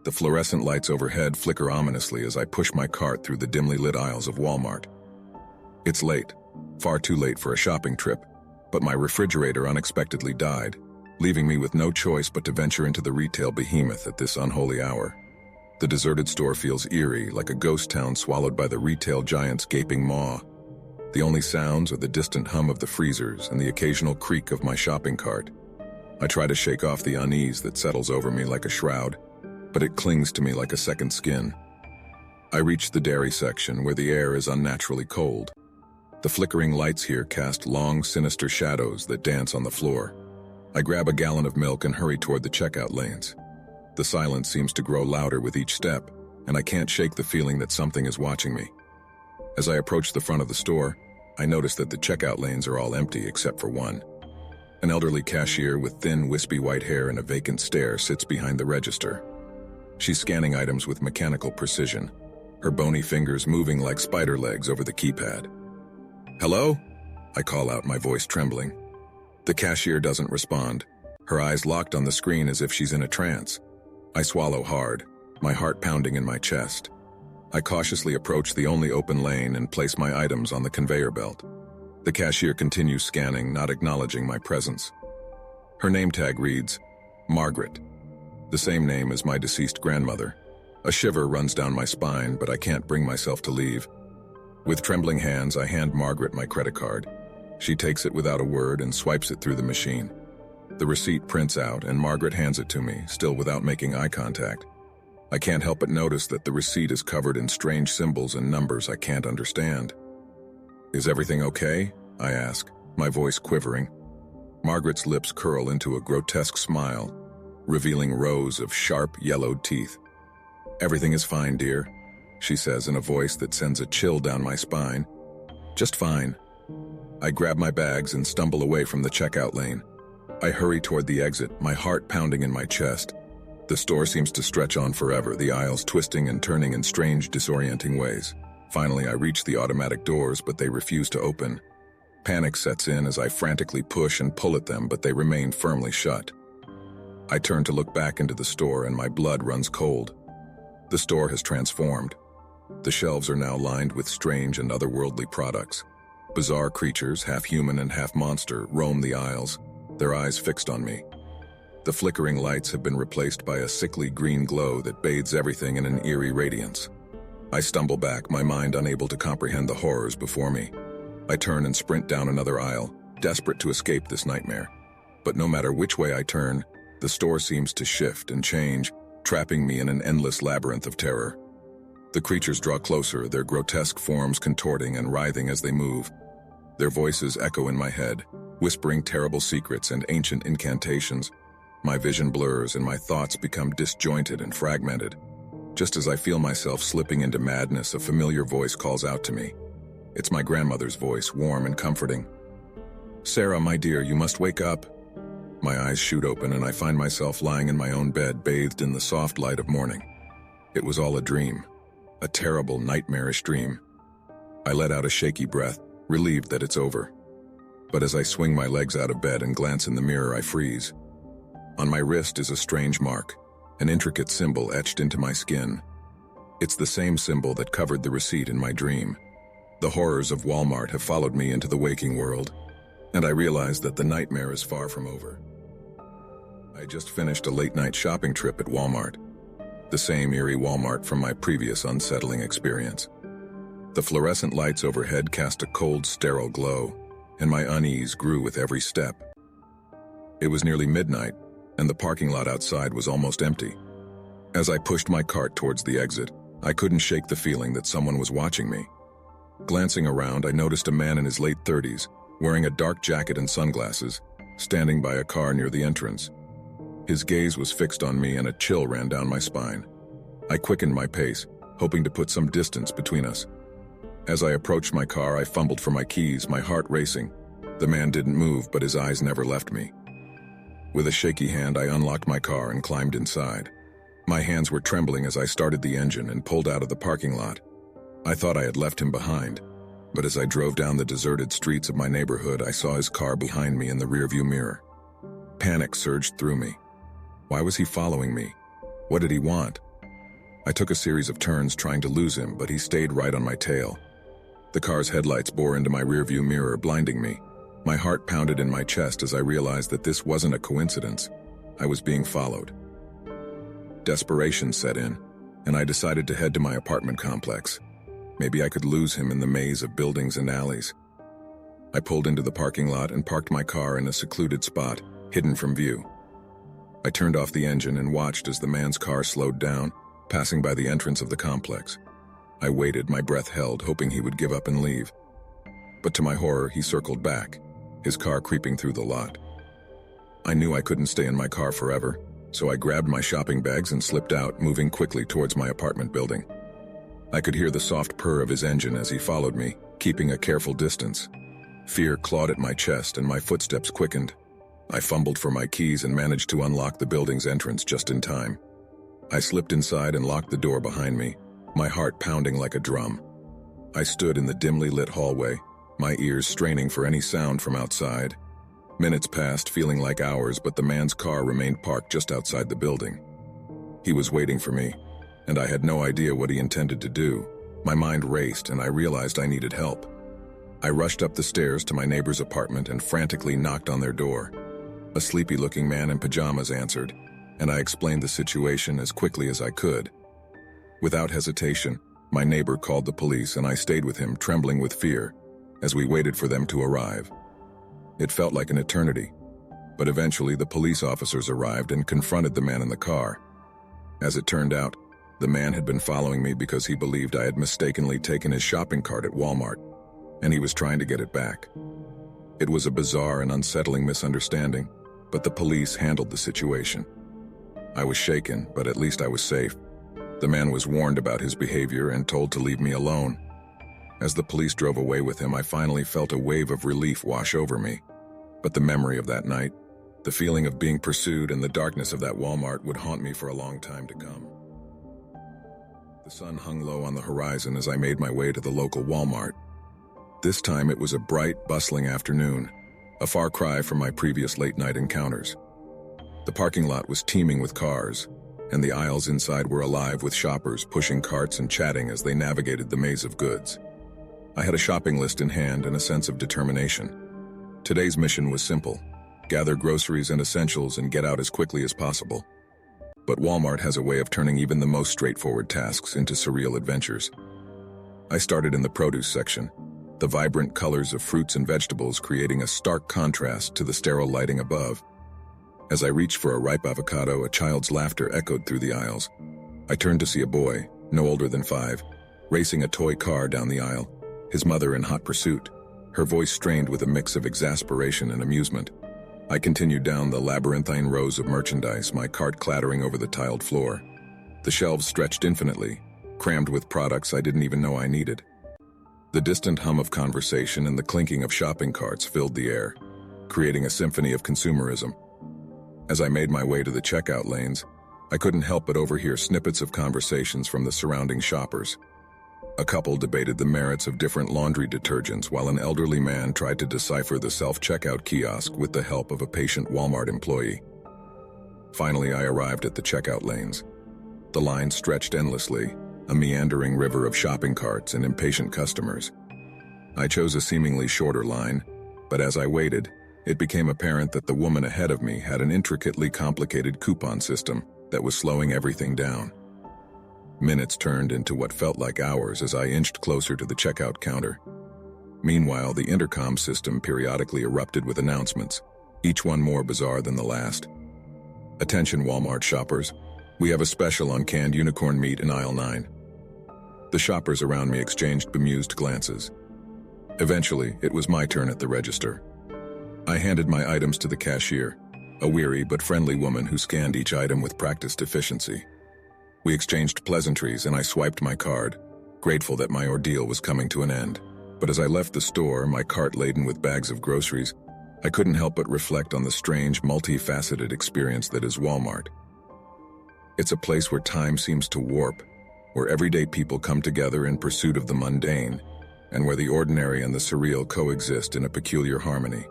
The fluorescent lights overhead flicker ominously as I push my cart through the dimly lit aisles of Walmart. It's late, far too late for a shopping trip, but my refrigerator unexpectedly died, leaving me with no choice but to venture into the retail behemoth at this unholy hour. The deserted store feels eerie, like a ghost town swallowed by the retail giant's gaping maw. The only sounds are the distant hum of the freezers and the occasional creak of my shopping cart. I try to shake off the unease that settles over me like a shroud, but it clings to me like a second skin. I reach the dairy section where the air is unnaturally cold. The flickering lights here cast long, sinister shadows that dance on the floor. I grab a gallon of milk and hurry toward the checkout lanes. The silence seems to grow louder with each step, and I can't shake the feeling that something is watching me. As I approach the front of the store, I notice that the checkout lanes are all empty except for one. An elderly cashier with thin, wispy white hair and a vacant stare sits behind the register. She's scanning items with mechanical precision, her bony fingers moving like spider legs over the keypad. "Hello?" I call out, my voice trembling. The cashier doesn't respond, her eyes locked on the screen as if she's in a trance. I swallow hard, my heart pounding in my chest. I cautiously approach the only open lane and place my items on the conveyor belt. The cashier continues scanning, not acknowledging my presence. Her name tag reads, Margaret, the same name as my deceased grandmother. A shiver runs down my spine, but I can't bring myself to leave. With trembling hands, I hand Margaret my credit card. She takes it without a word and swipes it through the machine. The receipt prints out, and Margaret hands it to me, still without making eye contact. I can't help but notice that the receipt is covered in strange symbols and numbers I can't understand. "Is everything okay?" I ask, my voice quivering. Margaret's lips curl into a grotesque smile, revealing rows of sharp, yellowed teeth. "Everything is fine, dear," she says in a voice that sends a chill down my spine. "Just fine." I grab my bags and stumble away from the checkout lane. I hurry toward the exit, my heart pounding in my chest. The store seems to stretch on forever, the aisles twisting and turning in strange, disorienting ways. Finally, I reach the automatic doors, but they refuse to open. Panic sets in as I frantically push and pull at them, but they remain firmly shut. I turn to look back into the store, and my blood runs cold. The store has transformed. The shelves are now lined with strange and otherworldly products. Bizarre creatures, half human and half monster, roam the aisles, their eyes fixed on me. The flickering lights have been replaced by a sickly green glow that bathes everything in an eerie radiance. I stumble back, my mind unable to comprehend the horrors before me. I turn and sprint down another aisle, desperate to escape this nightmare. But no matter which way I turn, the store seems to shift and change, trapping me in an endless labyrinth of terror. The creatures draw closer, their grotesque forms contorting and writhing as they move. Their voices echo in my head, whispering terrible secrets and ancient incantations. My vision blurs and my thoughts become disjointed and fragmented. Just as I feel myself slipping into madness, a familiar voice calls out to me. It's my grandmother's voice, warm and comforting. "Sarah, my dear, you must wake up." My eyes shoot open and I find myself lying in my own bed, bathed in the soft light of morning. It was all a dream, a terrible, nightmarish dream. I let out a shaky breath, relieved that it's over. But as I swing my legs out of bed and glance in the mirror, I freeze. On my wrist is a strange mark, an intricate symbol etched into my skin. It's the same symbol that covered the receipt in my dream. The horrors of Walmart have followed me into the waking world, and I realize that the nightmare is far from over. I just finished a late-night shopping trip at Walmart, the same eerie Walmart from my previous unsettling experience. The fluorescent lights overhead cast a cold, sterile glow, and my unease grew with every step. It was nearly midnight, and the parking lot outside was almost empty. As I pushed my cart towards the exit, I couldn't shake the feeling that someone was watching me. Glancing around, I noticed a man in his late 30s, wearing a dark jacket and sunglasses, standing by a car near the entrance. His gaze was fixed on me and a chill ran down my spine. I quickened my pace, hoping to put some distance between us. As I approached my car, I fumbled for my keys, my heart racing. The man didn't move, but his eyes never left me. With a shaky hand, I unlocked my car and climbed inside. My hands were trembling as I started the engine and pulled out of the parking lot. I thought I had left him behind, but as I drove down the deserted streets of my neighborhood, I saw his car behind me in the rearview mirror. Panic surged through me. Why was he following me? What did he want? I took a series of turns trying to lose him, but he stayed right on my tail. The car's headlights bore into my rearview mirror, blinding me. My heart pounded in my chest as I realized that this wasn't a coincidence. I was being followed. Desperation set in, and I decided to head to my apartment complex. Maybe I could lose him in the maze of buildings and alleys. I pulled into the parking lot and parked my car in a secluded spot, hidden from view. I turned off the engine and watched as the man's car slowed down, passing by the entrance of the complex. I waited, my breath held, hoping he would give up and leave. But to my horror, he circled back, his car creeping through the lot. I knew I couldn't stay in my car forever, so I grabbed my shopping bags and slipped out, moving quickly towards my apartment building. I could hear the soft purr of his engine as he followed me, keeping a careful distance. Fear clawed at my chest and my footsteps quickened. I fumbled for my keys and managed to unlock the building's entrance just in time. I slipped inside and locked the door behind me, my heart pounding like a drum. I stood in the dimly lit hallway, my ears straining for any sound from outside. Minutes passed, feeling like hours, but the man's car remained parked just outside the building. He was waiting for me, and I had no idea what he intended to do. My mind raced, and I realized I needed help. I rushed up the stairs to my neighbor's apartment and frantically knocked on their door. A sleepy-looking man in pajamas answered, and I explained the situation as quickly as I could. Without hesitation, my neighbor called the police, and I stayed with him, trembling with fear, as we waited for them to arrive. It felt like an eternity, but eventually the police officers arrived and confronted the man in the car. As it turned out, the man had been following me because he believed I had mistakenly taken his shopping cart at Walmart, and he was trying to get it back. It was a bizarre and unsettling misunderstanding, but the police handled the situation. I was shaken, but at least I was safe. The man was warned about his behavior and told to leave me alone. As the police drove away with him, I finally felt a wave of relief wash over me. But the memory of that night, the feeling of being pursued, and the darkness of that Walmart would haunt me for a long time to come. The sun hung low on the horizon as I made my way to the local Walmart. This time it was a bright, bustling afternoon, a far cry from my previous late-night encounters. The parking lot was teeming with cars, and the aisles inside were alive with shoppers pushing carts and chatting as they navigated the maze of goods. I had a shopping list in hand and a sense of determination. Today's mission was simple: gather groceries and essentials and get out as quickly as possible. But Walmart has a way of turning even the most straightforward tasks into surreal adventures. I started in the produce section, the vibrant colors of fruits and vegetables creating a stark contrast to the sterile lighting above. As I reached for a ripe avocado, a child's laughter echoed through the aisles. I turned to see a boy, no older than 5, racing a toy car down the aisle, his mother in hot pursuit, her voice strained with a mix of exasperation and amusement. I continued down the labyrinthine rows of merchandise, my cart clattering over the tiled floor. The shelves stretched infinitely, crammed with products I didn't even know I needed. The distant hum of conversation and the clinking of shopping carts filled the air, creating a symphony of consumerism. As I made my way to the checkout lanes, I couldn't help but overhear snippets of conversations from the surrounding shoppers. A couple debated the merits of different laundry detergents while an elderly man tried to decipher the self-checkout kiosk with the help of a patient Walmart employee. Finally, I arrived at the checkout lanes. The line stretched endlessly, a meandering river of shopping carts and impatient customers. I chose a seemingly shorter line, but as I waited, it became apparent that the woman ahead of me had an intricately complicated coupon system that was slowing everything down. Minutes turned into what felt like hours as I inched closer to the checkout counter. Meanwhile, the intercom system periodically erupted with announcements, each one more bizarre than the last. Attention Walmart shoppers, we have a special on canned unicorn meat in aisle 9. The shoppers around me exchanged bemused glances. Eventually, it was my turn at the register. I handed my items to the cashier, a weary but friendly woman who scanned each item with practiced efficiency. We exchanged pleasantries and I swiped my card, grateful that my ordeal was coming to an end. But as I left the store, my cart laden with bags of groceries, I couldn't help but reflect on the strange, multifaceted experience that is Walmart. It's a place where time seems to warp, where everyday people come together in pursuit of the mundane, and where the ordinary and the surreal coexist in a peculiar harmony.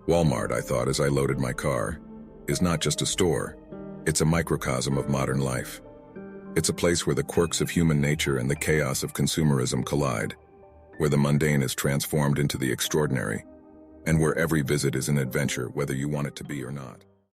Walmart, I thought as I loaded my car, is not just a store, it's a microcosm of modern life. It's a place where the quirks of human nature and the chaos of consumerism collide, where the mundane is transformed into the extraordinary, and where every visit is an adventure, whether you want it to be or not.